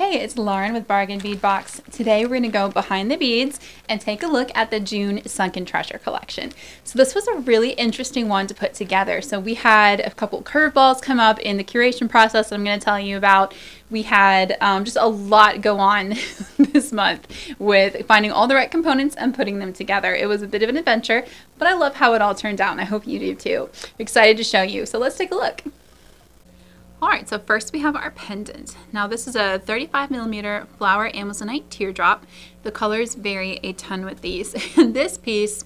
Hey, it's Lauren with Bargain Bead Box. Today we're going to go behind the beads and take a look at the June Sunken Treasure collection. So this was a really interesting one to put together. So we had a couple curveballs come up in the curation process that I'm going to tell you about. We had just a lot go on this month with finding all the right components and putting them together. It was a bit of an adventure, but I love how it all turned out and I hope you do too. I'm excited to show you. So let's take a look. Alright, so first we have our pendant. Now this is a 35mm flower Amazonite teardrop. The colors vary a ton with these. And this piece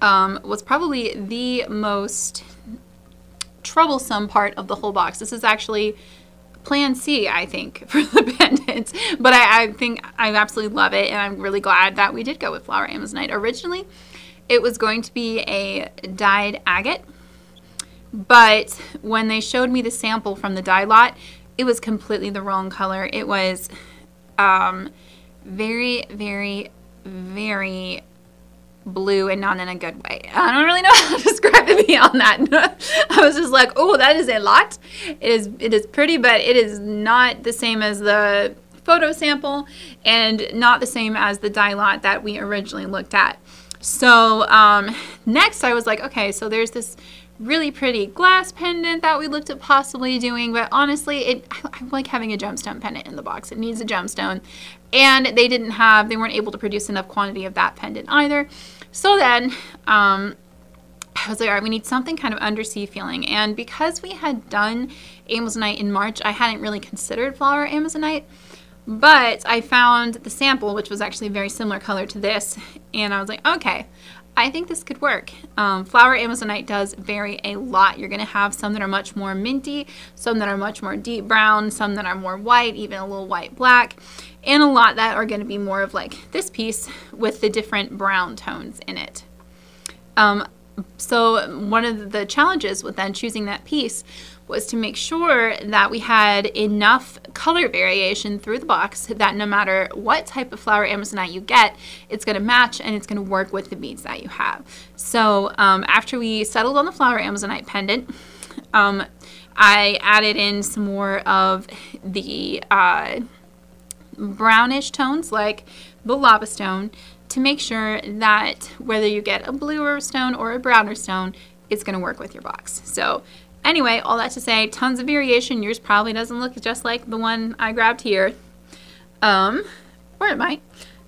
was probably the most troublesome part of the whole box. This is actually plan C, I think, for the pendant. But I think I absolutely love it, and I'm really glad that we did go with flower Amazonite. Originally, it was going to be a dyed agate. But when they showed me the sample from the dye lot, it was completely the wrong color. It was very, very, very blue and not in a good way. I don't really know how to describe it beyond that. I was just like, oh, that is a lot. It is pretty, but it is not the same as the photo sample and not the same as the dye lot that we originally looked at. So next I was like, okay, so there's this really pretty glass pendant that we looked at possibly doing, but honestly, I like having a gemstone pendant in the box. It needs a gemstone, and they weren't able to produce enough quantity of that pendant either. So then I was like, all right, we need something kind of undersea feeling, and because we had done Amazonite in March, I hadn't really considered flower Amazonite, but I found the sample, which was actually a very similar color to this, and I was like, okay, I think this could work. Flower Amazonite does vary a lot. You're going to have some that are much more minty, some that are much more deep brown, some that are more white, even a little white black, and a lot that are going to be more of like this piece with the different brown tones in it. So one of the challenges with then choosing that piece was to make sure that we had enough color variation through the box that no matter what type of flower Amazonite you get, it's going to match and it's going to work with the beads that you have. So after we settled on the flower Amazonite pendant, I added in some more of the brownish tones like the lava stone to make sure that whether you get a bluer stone or a browner stone, it's going to work with your box. So anyway, all that to say, tons of variation. Yours probably doesn't look just like the one I grabbed here. Or it might.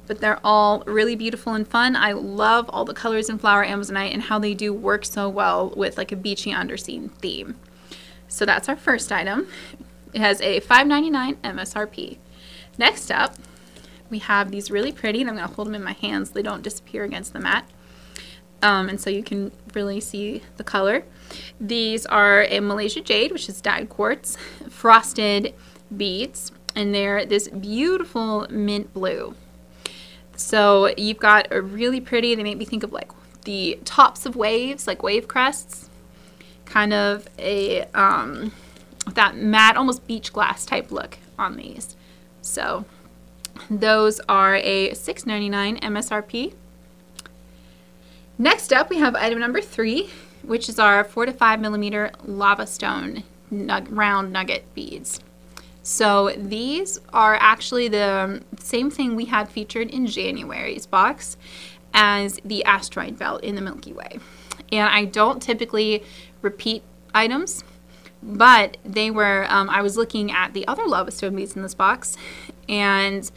But they're all really beautiful and fun. I love all the colors in flower Amazonite and how they do work so well with like a beachy undersea theme. So that's our first item. It has a $5.99 MSRP. Next up, we have these really pretty, and I'm going to hold them in my hands so they don't disappear against the mat. And so you can really see the color. These are a Malaysia Jade, which is dyed quartz, frosted beads, and they're this beautiful mint blue. So you've got a really pretty, they make me think of like the tops of waves, like wave crests, kind of a, that matte, almost beach glass type look on these. So those are a $6.99 MSRP. Next up, we have item number 3, which is our 4 to 5mm lava stone round nugget beads. So these are actually the same thing we had featured in January's box as the asteroid belt in the Milky Way. And I don't typically repeat items, but they were, I was looking at the other lava stone beads in this box, and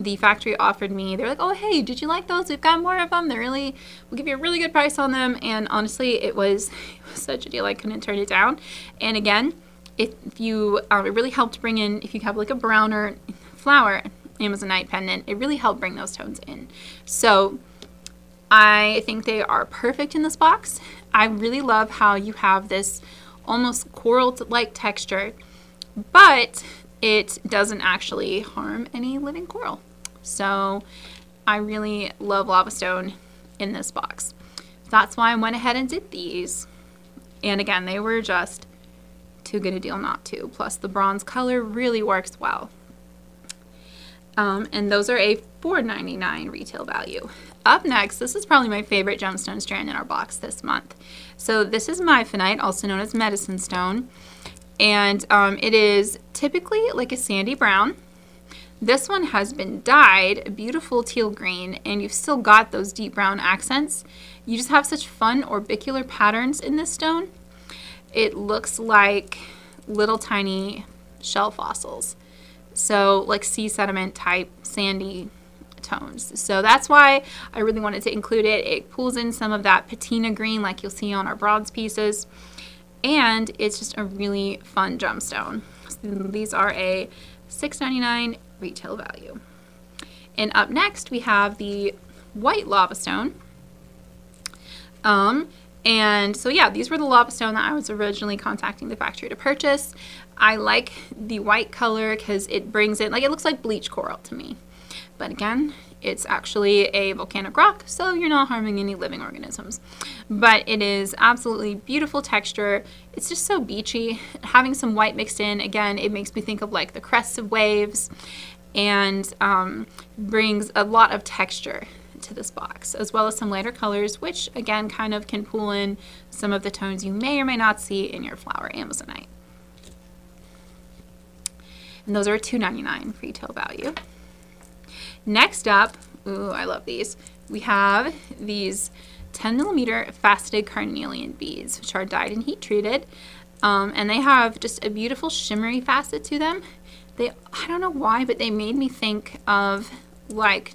the factory offered me, they're like, oh, hey, did you like those? We've got more of them. we'll give you a really good price on them. And honestly, it was such a deal. I couldn't turn it down. And again, if you, it really helped bring in, if you have like a browner flower Amazonite pendant, it really helped bring those tones in. So I think they are perfect in this box. I really love how you have this almost coral-like texture, but it doesn't actually harm any living coral. So I really love lava stone in this box. That's why I went ahead and did these. And again, they were just too good a deal not to. Plus the bronze color really works well. And those are a $4.99 retail value. Up next, this is probably my favorite gemstone strand in our box this month. So this is myfinite, also known as medicine stone. And it is typically like a sandy brown. This one has been dyed a beautiful teal green, and you've still got those deep brown accents. You just have such fun orbicular patterns in this stone. It looks like little tiny shell fossils. So like sea sediment type sandy tones. So that's why I really wanted to include it. It pulls in some of that patina green like you'll see on our bronze pieces. And it's just a really fun gemstone. So these are a $6.99 retail value. And up next we have the white lava stone. And so yeah, these were the lava stone that I was originally contacting the factory to purchase. I like the white color because it brings in, like, it looks like bleach coral to me. But again, it's actually a volcanic rock, so you're not harming any living organisms. But it is absolutely beautiful texture. It's just so beachy. Having some white mixed in, again, it makes me think of like the crests of waves, and brings a lot of texture to this box, as well as some lighter colors, which again kind of can pull in some of the tones you may or may not see in your flower amazonite. And those are $2.99 retail value. Next up, ooh, I love these. We have these 10mm faceted carnelian beads, which are dyed and heat treated, and they have just a beautiful shimmery facet to them. I don't know why, but they made me think of like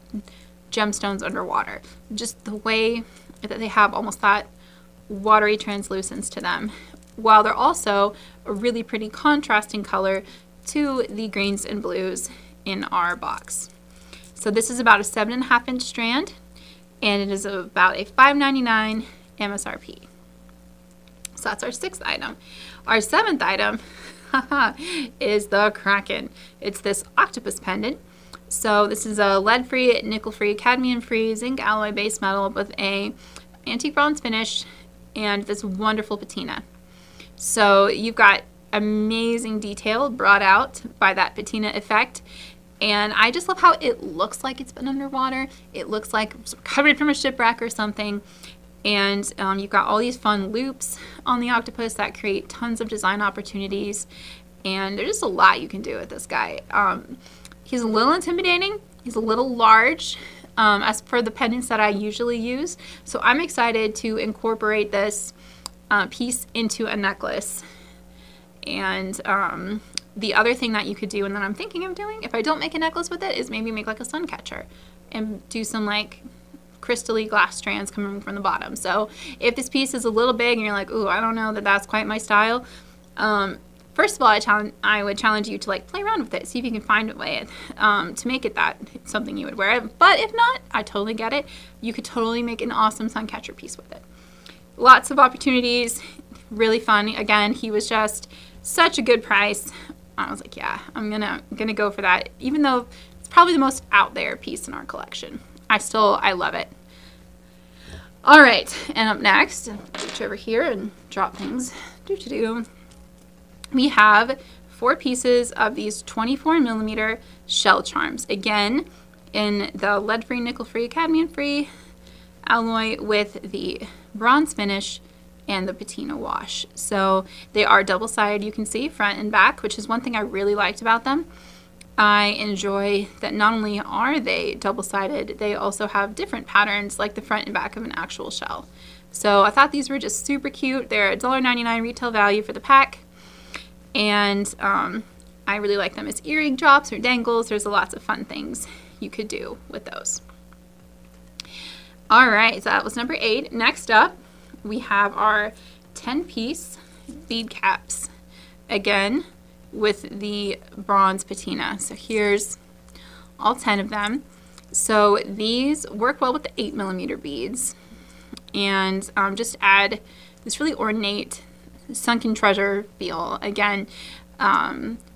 gemstones underwater. Just the way that they have almost that watery translucence to them, while they're also a really pretty contrasting color to the greens and blues in our box. So this is about a 7.5 inch strand, and it is about a $5.99 MSRP. So that's our 6th item. Our 7th item is the Kraken. It's this octopus pendant. So this is a lead-free, nickel-free, cadmium-free, zinc alloy base metal with a antique bronze finish and this wonderful patina. So you've got amazing detail brought out by that patina effect. And I just love how it looks like it's been underwater. It looks like it's recovered from a shipwreck or something. And you've got all these fun loops on the octopus that create tons of design opportunities. And there's just a lot you can do with this guy. He's a little intimidating. He's a little large as for the pendants that I usually use. So I'm excited to incorporate this piece into a necklace. And the other thing that you could do, and that I'm thinking of doing, if I don't make a necklace with it, is maybe make like a sun catcher and do some like crystally glass strands coming from the bottom. So if this piece is a little big and you're like, ooh, I don't know that that's quite my style, first of all, I would challenge you to like play around with it, see if you can find a way to make it that something you would wear. But if not, I totally get it. You could totally make an awesome sun catcher piece with it. Lots of opportunities, really fun. Again, he was just such a good price. I was like, yeah, I'm gonna go for that, even though it's probably the most out there piece in our collection. I love it. All right, and up next, reach over here and drop things. We have 4 pieces of these 24mm shell charms. Again, in the lead-free, nickel-free, cadmium-free alloy with the bronze finish and the patina wash. So they are double-sided, you can see, front and back, which is one thing I really liked about them. I enjoy that not only are they double-sided, they also have different patterns like the front and back of an actual shell. So I thought these were just super cute. They're $1.99 retail value for the pack. And I really like them as earring drops or dangles. There's lots of fun things you could do with those. All right, so that was number 8. Next up, we have our 10-piece bead caps. Again, with the bronze patina. So here's all 10 of them. So these work well with the 8mm beads and just add this really ornate sunken treasure feel. Again,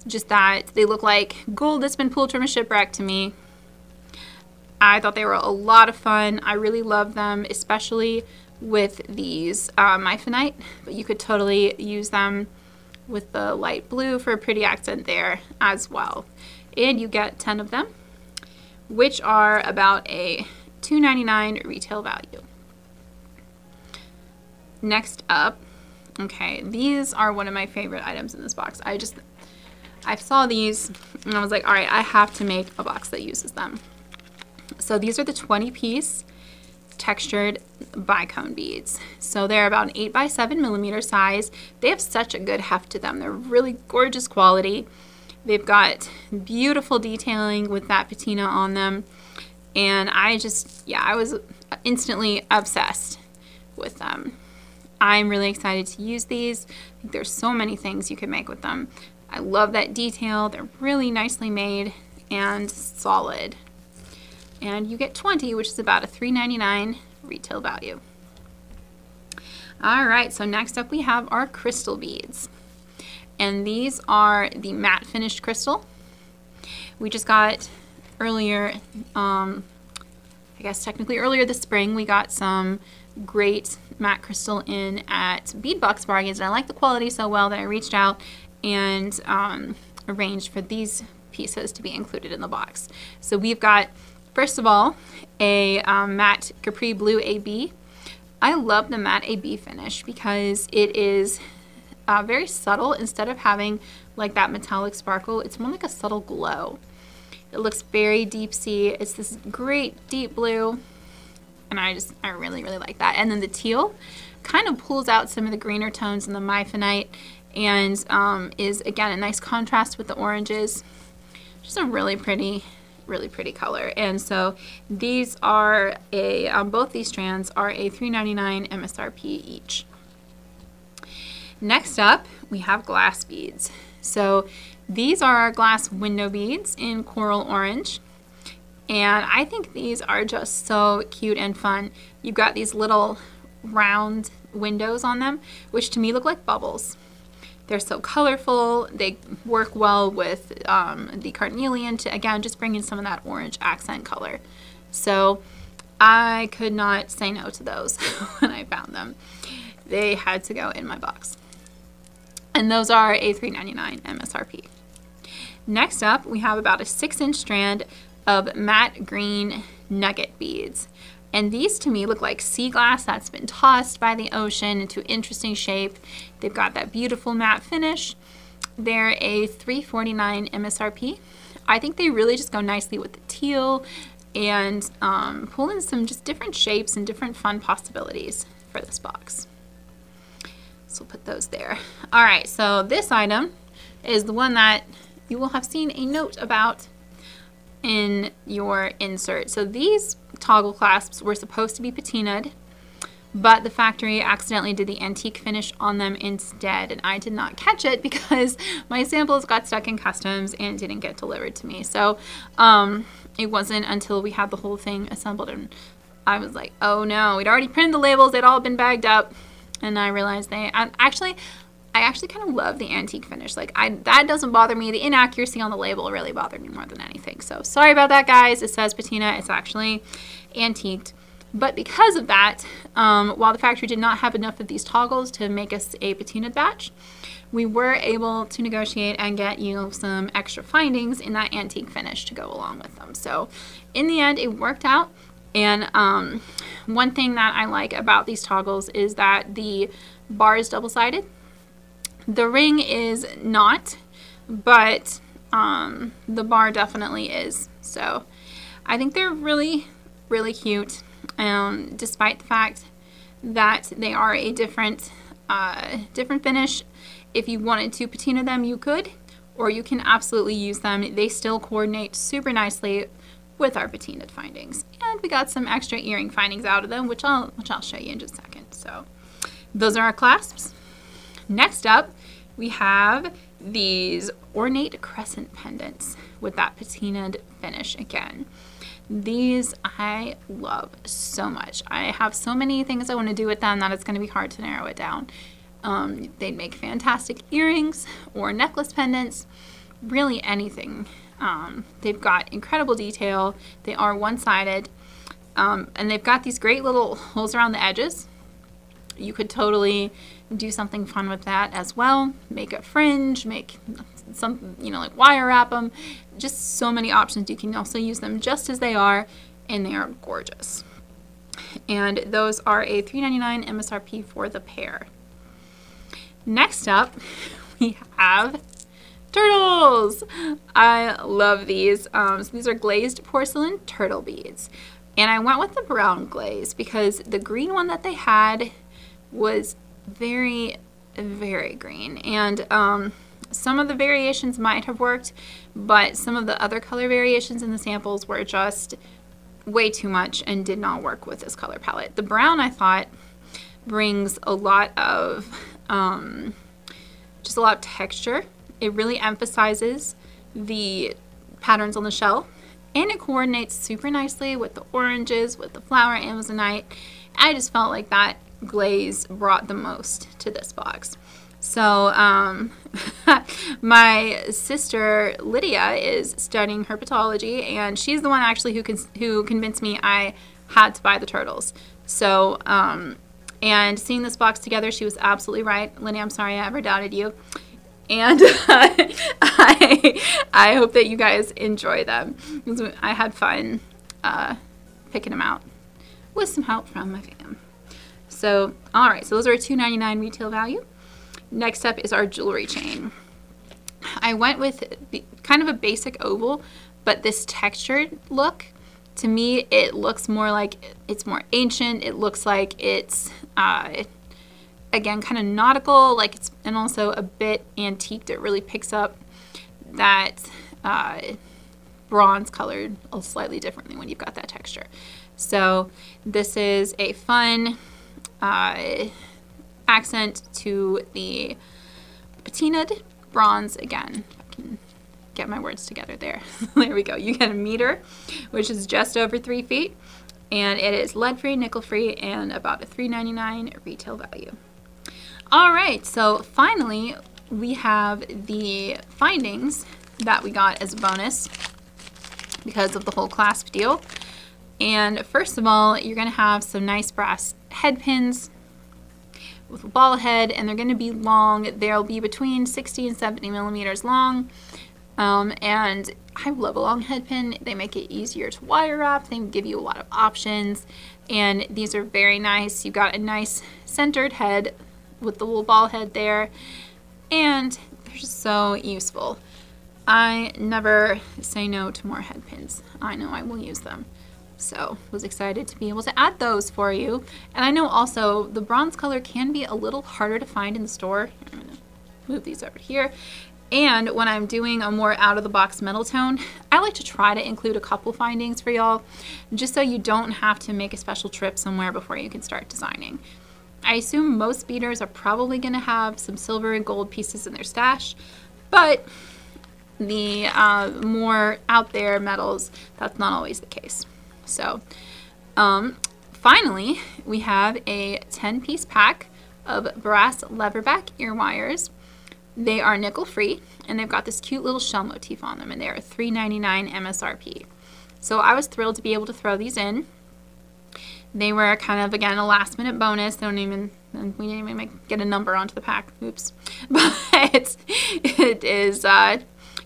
just that they look like gold that's been pulled from a shipwreck to me. I thought they were a lot of fun. I really love them, especially with these myphonite, but you could totally use them with the light blue for a pretty accent there as well. And you get 10 of them, which are about a $2.99 retail value. Next up, okay, these are one of my favorite items in this box. I saw these and I was like, all right, I have to make a box that uses them. So these are the 20-piece textured bicone beads. So they're about an 8 by 7 millimeter size. They have such a good heft to them. They're really gorgeous quality. They've got beautiful detailing with that patina on them. And I was instantly obsessed with them. I'm really excited to use these. I think there's so many things you can make with them. I love that detail. They're really nicely made and solid. And you get 20, which is about a $3.99 retail value. All right, so next up we have our crystal beads. And these are the matte finished crystal. We just got earlier, I guess technically earlier this spring, we got some great matte crystal in at Bead Box Bargains, and I like the quality so well that I reached out and arranged for these pieces to be included in the box. So we've got, first of all, a matte Capri Blue AB. I love the matte AB finish because it is very subtle. Instead of having like that metallic sparkle, it's more like a subtle glow. It looks very deep sea. It's this great deep blue, and I really, really like that. And then the teal kind of pulls out some of the greener tones in the myphenite and is, again, a nice contrast with the oranges. Just a really pretty color. And so these are both these strands are a $3.99 MSRP each. Next up, we have glass beads. So these are our glass window beads in coral orange. And I think these are just so cute and fun. You've got these little round windows on them, which to me look like bubbles. They're so colorful. They work well with the carnelian to, again, just bring in some of that orange accent color. So I could not say no to those when I found them. They had to go in my box. And those are a $3.99 MSRP. Next up, we have about a 6-inch strand of matte green nugget beads. And these to me look like sea glass that's been tossed by the ocean into interesting shape. They've got that beautiful matte finish. They're a $3.49 MSRP. I think they really just go nicely with the teal and pull in some just different shapes and different fun possibilities for this box. So we'll put those there. All right, so this item is the one that you will have seen a note about in your insert. So these toggle clasps were supposed to be patinaed, but the factory accidentally did the antique finish on them instead, and I did not catch it because my samples got stuck in customs and didn't get delivered to me. So it wasn't until we had the whole thing assembled and I was like, oh no, we'd already printed the labels, they'd all been bagged up, and I realized I actually kind of love the antique finish. Like, that doesn't bother me. The inaccuracy on the label really bothered me more than anything. So sorry about that, guys. It says patina. It's actually antiqued. But because of that, while the factory did not have enough of these toggles to make us a patinaed batch, we were able to negotiate and get you some extra findings in that antique finish to go along with them. So in the end, it worked out. And one thing that I like about these toggles is that the bar is double-sided. The ring is not, but the bar definitely is. So I think they're really, really cute, despite the fact that they are a different finish. If you wanted to patina them, you could, or you can absolutely use them. They still coordinate super nicely with our patinaed findings. And we got some extra earring findings out of them, which I'll show you in just a second. So those are our clasps. Next up, we have these ornate crescent pendants with that patinaed finish again. These I love so much. I have so many things I want to do with them that it's going to be hard to narrow it down. They make fantastic earrings or necklace pendants, really anything. They've got incredible detail. They are one-sided, and they've got these great little holes around the edges. You could totally do something fun with that as well. Make a fringe, make some, like wire wrap them. Just so many options. You can also use them just as they are, and they are gorgeous. And those are a $3.99 MSRP for the pair. Next up, we have Turtles! I love these. So these are glazed porcelain turtle beads. And I went with the brown glaze because the green one that they had was very, very green. And some of the variations might have worked, but some of the other color variations in the samples were just way too much and did not work with this color palette. The brown, I thought, brings a lot of just a lot of texture. It really emphasizes the patterns on the shell, and it coordinates super nicely with the oranges, with the flower amazonite. I just felt like that glaze brought the most to this box. So my sister Lydia is studying herpetology, and she's the one actually who convinced me I had to buy the turtles. So and seeing this box together, she was absolutely right. Lydia, I'm sorry I ever doubted you. And I hope that you guys enjoy them. I had fun picking them out with some help from my fam. So, all right, so those are a $2.99 retail value. Next up is our jewelry chain. I went with kind of a basic oval, but this textured look, to me, it looks more like it's more ancient. It looks like it's again, kind of nautical, like it's, and also a bit antiqued. It really picks up that bronze colored slightly differently when you've got that texture. So this is a fun accent to the patinaed bronze. Again, if I can get my words together there. There we go. You get a meter, which is just over 3 feet, and it is lead-free, nickel-free, and about a $3.99 retail value. All right, so finally we have the findings that we got as a bonus because of the whole clasp deal. And first of all, you're going to have some nice brass head pins with a ball head, and they're going to be long. They'll be between 60 and 70 millimeters long. And I love a long head pin. They make it easier to wire wrap. They give you a lot of options, and these are very nice. You've got a nice centered head with the little ball head there, and they're just so useful. I never say no to more head pins. I know I will use them. So was excited to be able to add those for you. And I know also the bronze color can be a little harder to find in the store. I'm gonna move these over here. And when I'm doing a more out-of-the-box metal tone, I like to try to include a couple findings for y'all, just so you don't have to make a special trip somewhere before you can start designing. I assume most beaders are probably going to have some silver and gold pieces in their stash, but the more out there metals, that's not always the case. So finally, we have a 10-piece pack of brass leverback ear wires. They are nickel free, and they've got this cute little shell motif on them, and they are $3.99 MSRP. So I was thrilled to be able to throw these in. They were kind of, again, a last minute bonus. We didn't even get a number onto the pack. Oops. But it is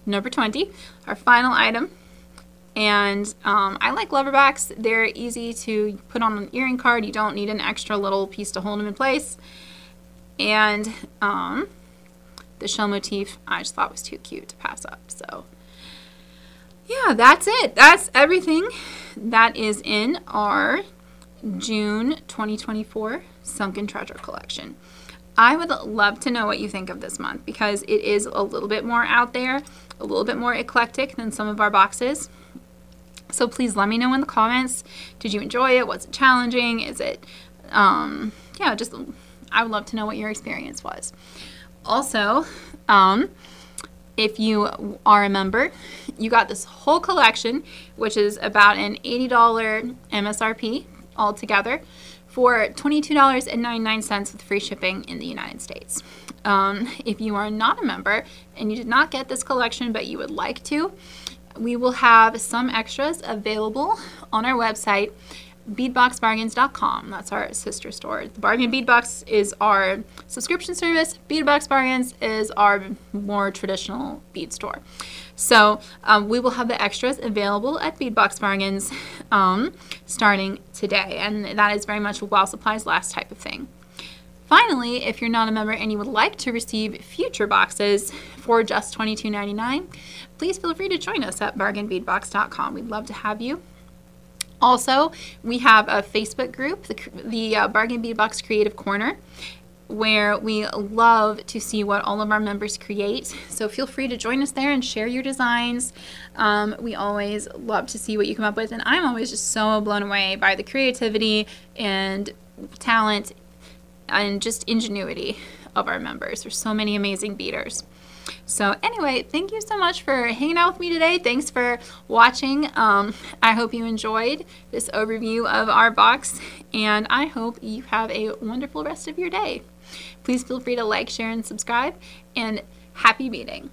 number 20, our final item. And I like leverbacks. They're easy to put on an earring card. You don't need an extra little piece to hold them in place. And the shell motif I just thought was too cute to pass up. So yeah, that's it. That's everything that is in our June 2024 Sunken Treasure Collection. I would love to know what you think of this month, because it is a little bit more out there, a little bit more eclectic than some of our boxes. So please let me know in the comments. Did you enjoy it? Was it challenging? Is it, yeah, just, I would love to know what your experience was. Also, if you are a member, you got this whole collection, which is about an $80 MSRP altogether, for $22.99 with free shipping in the United States. If you are not a member and you did not get this collection but you would like to, we will have some extras available on our website, beadboxbargains.com. That's our sister store. The Bargain Beadbox is our subscription service. Beadbox Bargains is our more traditional bead store. So we will have the extras available at Beadbox Bargains starting today, and that is very much a while supplies last type of thing. Finally, if you're not a member and you would like to receive future boxes for just $22.99, please feel free to join us at bargainbeadbox.com. We'd love to have you. Also, we have a Facebook group, the Bargain Bead Box Creative Corner, where we love to see what all of our members create. So feel free to join us there and share your designs. We always love to see what you come up with, and I'm always just so blown away by the creativity and talent and just ingenuity of our members. There's so many amazing beaders. So anyway, thank you so much for hanging out with me today. Thanks for watching. I hope you enjoyed this overview of our box, and I hope you have a wonderful rest of your day. Please feel free to like, share, and subscribe, and happy beading.